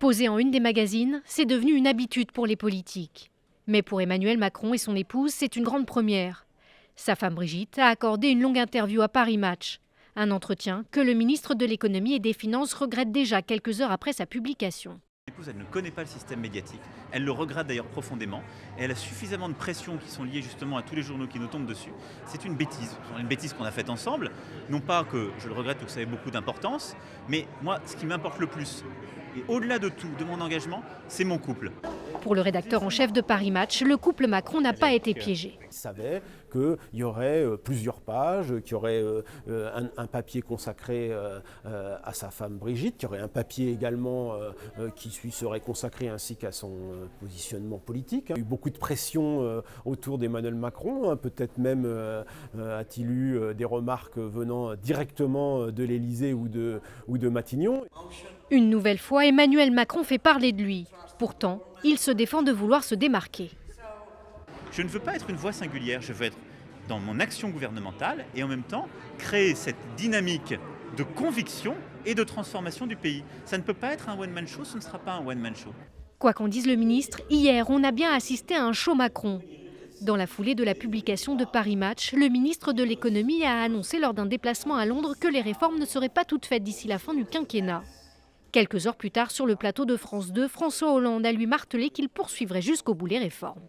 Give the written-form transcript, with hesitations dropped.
Posé en une des magazines, c'est devenu une habitude pour les politiques. Mais pour Emmanuel Macron et son épouse, c'est une grande première. Sa femme Brigitte a accordé une longue interview à Paris Match. Un entretien que le ministre de l'économie et des finances regrette déjà quelques heures après sa publication. L'épouse, elle ne connaît pas le système médiatique, elle le regrette d'ailleurs profondément, et elle a suffisamment de pressions qui sont liées justement à tous les journaux qui nous tombent dessus. C'est une bêtise qu'on a faite ensemble, non pas que je le regrette ou que ça ait beaucoup d'importance, mais moi, ce qui m'importe le plus, et au-delà de tout, de mon engagement, c'est mon couple. Pour le rédacteur en chef de Paris Match, le couple Macron n'a pas été piégé. Il savait qu'il y aurait plusieurs pages, qu'il y aurait un papier consacré à sa femme Brigitte, qu'il y aurait un papier également qui lui serait consacré ainsi qu'à son positionnement politique. Il y a eu beaucoup de pression autour d'Emmanuel Macron, peut-être même a-t-il eu des remarques venant directement de l'Élysée ou de Matignon. Une nouvelle fois, Emmanuel Macron fait parler de lui. Pourtant, il se défend de vouloir se démarquer. Je ne veux pas être une voix singulière, je veux être dans mon action gouvernementale et en même temps créer cette dynamique de conviction et de transformation du pays. Ça ne peut pas être un one-man show, ce ne sera pas un one-man show. Quoi qu'en dise le ministre, hier, on a bien assisté à un show Macron. Dans la foulée de la publication de Paris Match, le ministre de l'économie a annoncé lors d'un déplacement à Londres que les réformes ne seraient pas toutes faites d'ici la fin du quinquennat. Quelques heures plus tard, sur le plateau de France 2, François Hollande a lui martelé qu'il poursuivrait jusqu'au bout les réformes.